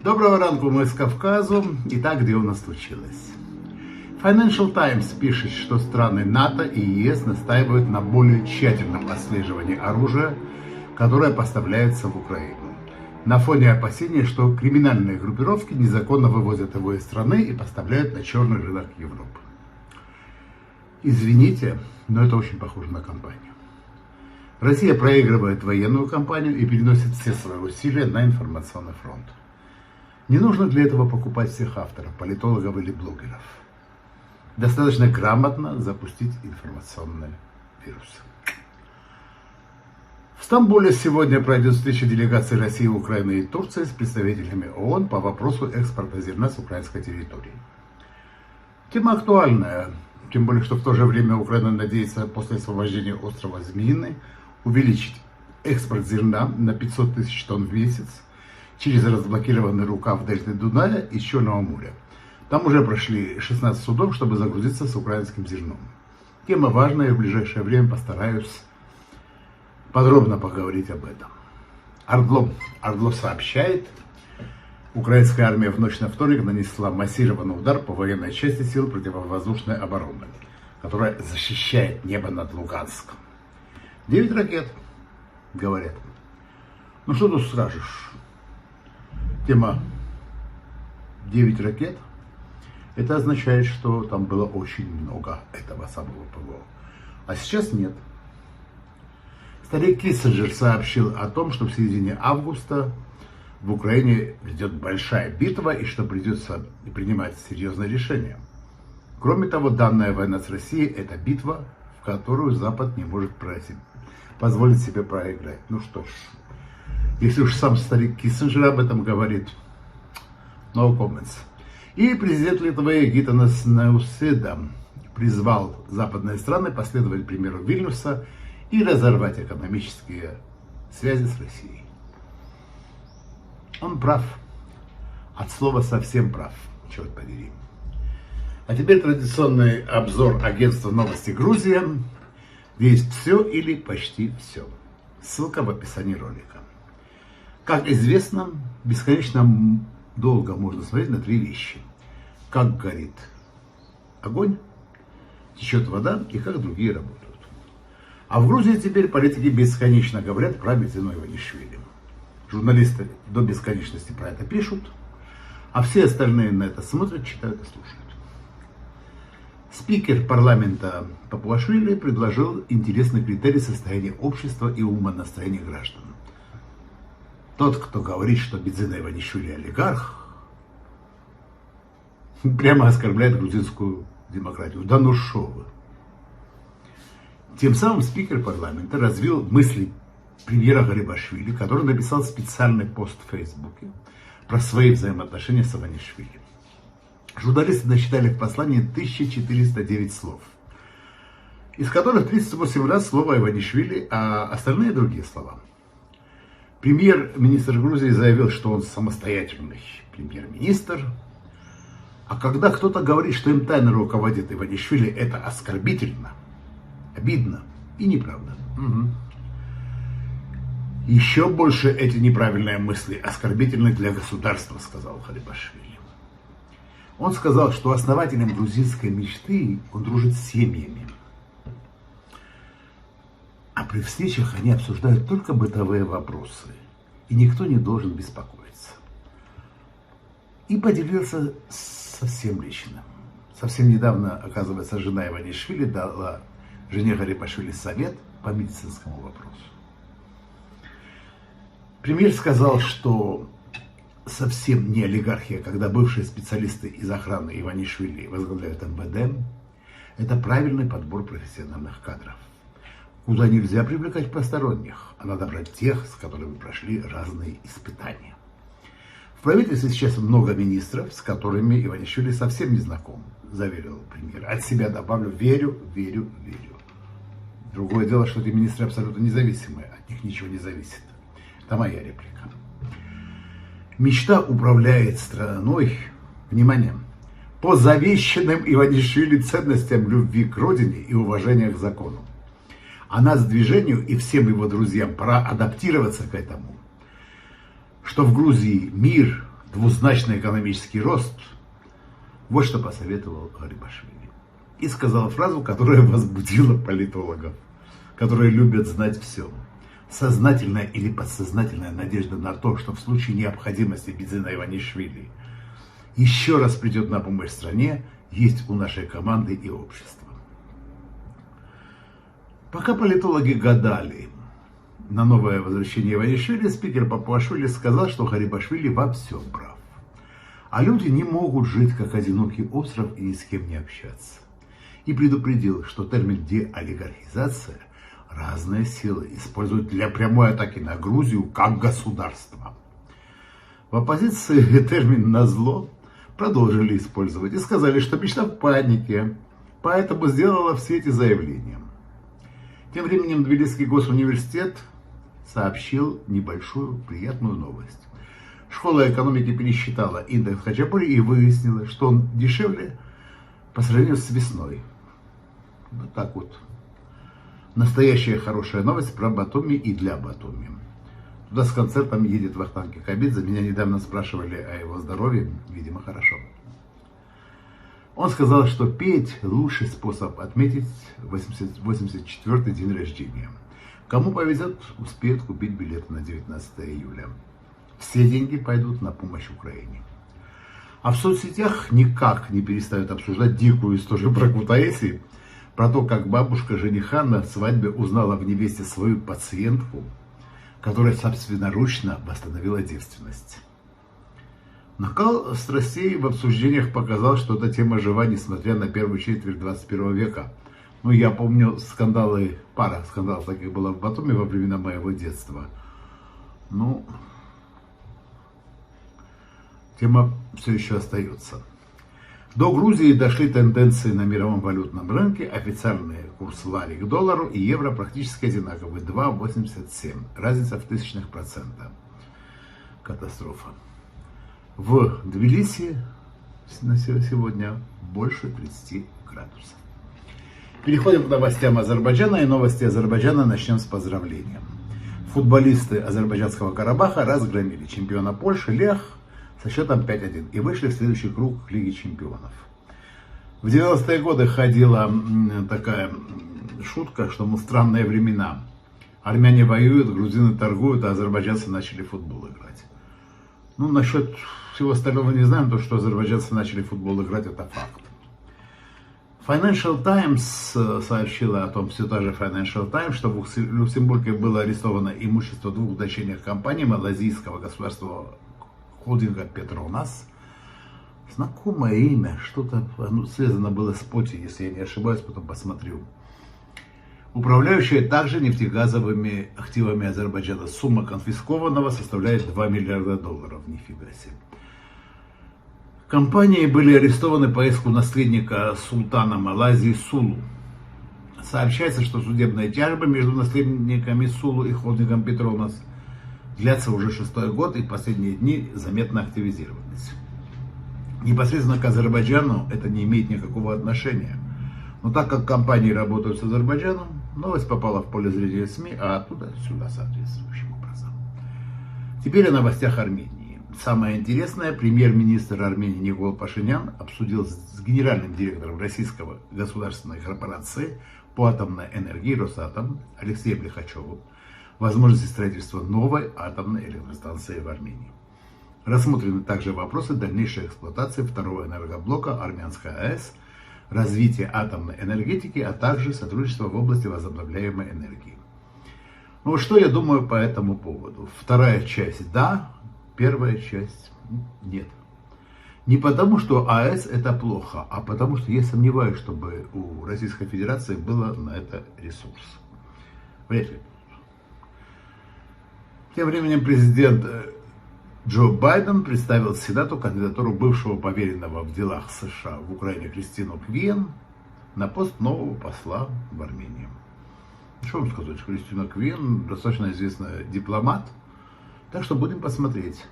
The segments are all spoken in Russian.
Доброго ранку, мы с Кавказу. Итак, где у нас случилось? Financial Times пишет, что страны НАТО и ЕС настаивают на более тщательном отслеживании оружия, которое поставляется в Украину. На фоне опасения, что криминальные группировки незаконно вывозят его из страны и поставляют на черный рынок Европы. Извините, но это очень похоже на кампанию. Россия проигрывает военную кампанию и переносит все свои усилия на информационный фронт. Не нужно для этого покупать всех авторов, политологов или блогеров. Достаточно грамотно запустить информационный вирус. В Стамбуле сегодня пройдет встреча делегаций России, Украины и Турции с представителями ООН по вопросу экспорта зерна с украинской территории. Тема актуальная, тем более, что в то же время Украина надеется после освобождения острова Змеиный увеличить экспорт зерна на 500 тысяч тонн в месяц через разблокированный рукав дельты Дуная и Черного моря. Там уже прошли 16 судов, чтобы загрузиться с украинским зерном. Тема важная, и в ближайшее время постараюсь подробно поговорить об этом. Ордло сообщает, украинская армия в ночь на вторник нанесла массированный удар по военной части сил противовоздушной обороны, которая защищает небо над Луганском. 9 ракет, говорят. Ну что тут скажешь? Тема 9 ракет. Это означает, что там было очень много этого самого ПВО. А сейчас нет. Старик Киссинджер сообщил о том, что в середине августа в Украине идет большая битва и что придется принимать серьезные решения. Кроме того, данная война с Россией – это битва, в которую Запад не может позволить себе проиграть. Ну что ж, если уж сам старик Киссинджер об этом говорит, no comments. И президент Литвы Гитанас Науседа призвал западные страны последовать примеру Вильнюса и разорвать экономические связи с Россией. Он прав. От слова совсем прав, черт подери. А теперь традиционный обзор агентства новости Грузия. Где есть все или почти все. Ссылка в описании ролика. Как известно, бесконечно долго можно смотреть на 3 вещи. Как горит огонь, течет вода и как другие работают. А в Грузии теперь политики бесконечно говорят про Бензину Иванишвили. Журналисты до бесконечности про это пишут, а все остальные на это смотрят, читают и слушают. Спикер парламента Папуашвили предложил интересный критерий состояния общества и умонастроения граждан. Тот, кто говорит, что Бензин Иванишвили олигарх, прямо оскорбляет грузинскую демократию. Да ну шо вы. Тем самым спикер парламента развил мысли премьера Гарибашвили, который написал специальный пост в Фейсбуке про свои взаимоотношения с Иванишвили. Журналисты насчитали в послании 1409 слов, из которых 38 раз слово Иванишвили, а остальные другие слова. Премьер-министр Грузии заявил, что он самостоятельный премьер-министр, а когда кто-то говорит, что им тайно руководит Иванишвили, это оскорбительно, обидно и неправда. Угу. Еще больше эти неправильные мысли оскорбительны для государства, сказал Гарибашвили. Он сказал, что основателем грузинской мечты он дружит с семьями. А при встречах они обсуждают только бытовые вопросы. И никто не должен беспокоиться. И поделился совсем личным. Совсем недавно, оказывается, жена Иванишвили дала жене Гарибашвили совет по медицинскому вопросу. Премьер сказал, что совсем не олигархия, когда бывшие специалисты из охраны Иванишвили возглавляют МВД. Это правильный подбор профессиональных кадров, куда нельзя привлекать посторонних, а надо брать тех, с которыми прошли разные испытания. В правительстве сейчас много министров, с которыми Иванишвили совсем не знаком, заверил премьер. От себя добавлю, верю. Другое дело, что эти министры абсолютно независимые, от них ничего не зависит. Это моя реплика. Мечта управляет страной, внимание, по завещанным Иванишвили ценностям любви к родине и уважения к закону. А нас, движению и всем его друзьям, пора адаптироваться к этому, что в Грузии мир, двузначный экономический рост. Вот что посоветовал Гарибашвили. И сказал фразу, которая возбудила политологов, которые любят знать все. Сознательная или подсознательная надежда на то, что в случае необходимости Бензина Иванишвили еще раз придет на помощь стране, есть у нашей команды и общества. Пока политологи гадали на новое возвращение Иванишвили, спикер Папуашвили сказал, что Гарибашвили во всем прав. А люди не могут жить как одинокий остров и ни с кем не общаться. И предупредил, что термин деолигархизация разные силы используют для прямой атаки на Грузию как государство. В оппозиции термин «назло» продолжили использовать и сказали, что мечта в панике, поэтому сделала все эти заявления. Тем временем Тбилисский госуниверситет сообщил небольшую приятную новость. Школа экономики пересчитала индекс Хачапури и выяснила, что он дешевле по сравнению с весной. Вот так вот. Настоящая хорошая новость про Батуми и для Батуми. Туда с концертом едет Вахтанг Кикабидзе. Меня недавно спрашивали о его здоровье. Видимо, хорошо. Он сказал, что петь лучший способ отметить 84-й день рождения. Кому повезет, успеет купить билет на 19 июля. Все деньги пойдут на помощь Украине. А в соцсетях никак не перестают обсуждать дикую историю про Кутаиси, про то, как бабушка жениха на свадьбе узнала в невесте свою пациентку, которая собственноручно восстановила девственность. Накал страстей в обсуждениях показал, что эта тема жива, несмотря на первую четверть 21 века. Ну, я помню скандалы, пара скандалов таких было в Батуми во времена моего детства. Ну, тема все еще остается. До Грузии дошли тенденции на мировом валютном рынке. Официальные курсы лари к доллару и евро практически одинаковые. 2,87. Разница в тысячных процента. Катастрофа. В Тбилиси на сегодня больше 30 градусов. Переходим к новостям Азербайджана. И новости Азербайджана начнем с поздравлением. Футболисты азербайджанского Карабаха разгромили чемпиона Польши Лех со счетом 5-1 и вышли в следующий круг Лиги Чемпионов. В 90-е годы ходила такая шутка, что мы странные времена. Армяне воюют, грузины торгуют, а азербайджанцы начали в футбол играть. Ну, насчет всего остального не знаем, то, что азербайджанцы начали в футбол играть, это факт. Financial Times сообщила о том, все та же Financial Times, что в Люксембурге было арестовано имущество двух дочерних компаний малазийского государственного холдинга Петронас. Знакомое имя, что-то связано было с Поти, если я не ошибаюсь, потом посмотрю. Управляющая также нефтегазовыми активами Азербайджана. Сумма конфискованного составляет $2 миллиарда. Нифига себе. Компании были арестованы по иску наследника султана Малайзии Сулу. Сообщается, что судебные тяжбы между наследниками Сулу и холдингом Петронас длятся уже 6-й год и в последние дни заметно активизировались. Непосредственно к Азербайджану это не имеет никакого отношения. Но так как компании работают с Азербайджаном, новость попала в поле зрения СМИ, а оттуда сюда соответствующим образом. Теперь о новостях Армении. Самое интересное, премьер-министр Армении Никол Пашинян обсудил с генеральным директором российского государственной корпорации по атомной энергии Росатом Алексеем Лихачевым возможности строительства новой атомной электростанции в Армении. Рассмотрены также вопросы дальнейшей эксплуатации второго энергоблока Армянской АЭС, развития атомной энергетики, а также сотрудничества в области возобновляемой энергии. Ну что я думаю по этому поводу? Вторая часть да, первая часть нет. Не потому, что АЭС это плохо, а потому, что я сомневаюсь, чтобы у Российской Федерации было на это ресурс. Вряд ли. Тем временем президент Джо Байден представил Сенату кандидатуру бывшего поверенного в делах США в Украине Кристину Квиен на пост нового посла в Армении. Что вам сказать, Кристина Квиен достаточно известный дипломат, так что будем посмотреть.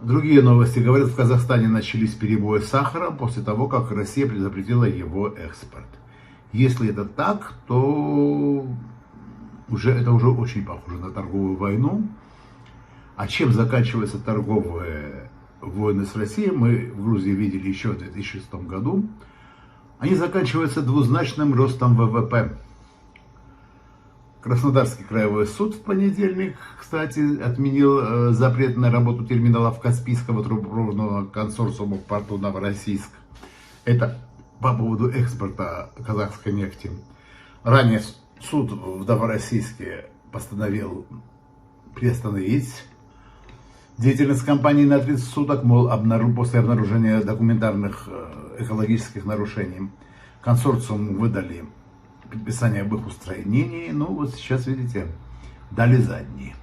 Другие новости говорят, в Казахстане начались перебои с сахаром после того, как Россия запретила его экспорт. Если это так, то это уже очень похоже на торговую войну. А чем заканчиваются торговые войны с Россией, мы в Грузии видели еще в 2006 году. Они заканчиваются двузначным ростом ВВП. Краснодарский краевой суд в понедельник, кстати, отменил запрет на работу терминалов Каспийского трубопроводного консорциума в порту Новороссийск. Это по поводу экспорта казахской нефти. Ранее суд в Новороссийске постановил приостановить деятельность компании на 30 суток, мол, после обнаружения документарных экологических нарушений. Консорциум выдали предписание об их устранении. Ну вот сейчас, видите, дали задние.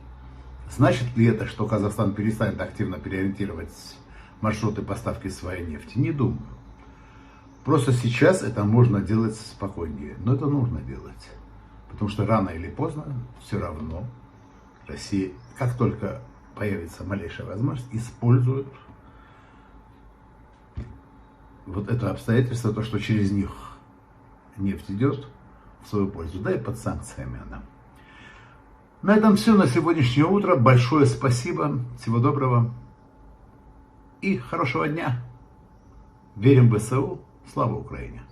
Значит ли это, что Казахстан перестанет активно переориентировать маршруты поставки своей нефти? Не думаю. Просто сейчас это можно делать спокойнее. Но это нужно делать. Потому что рано или поздно все равно Россия, как только появится малейшая возможность, использует вот это обстоятельство, то, что через них нефть идет, в свою пользу, да и под санкциями она. На этом все на сегодняшнее утро. Большое спасибо, всего доброго и хорошего дня. Верим в ВСУ, слава Украине!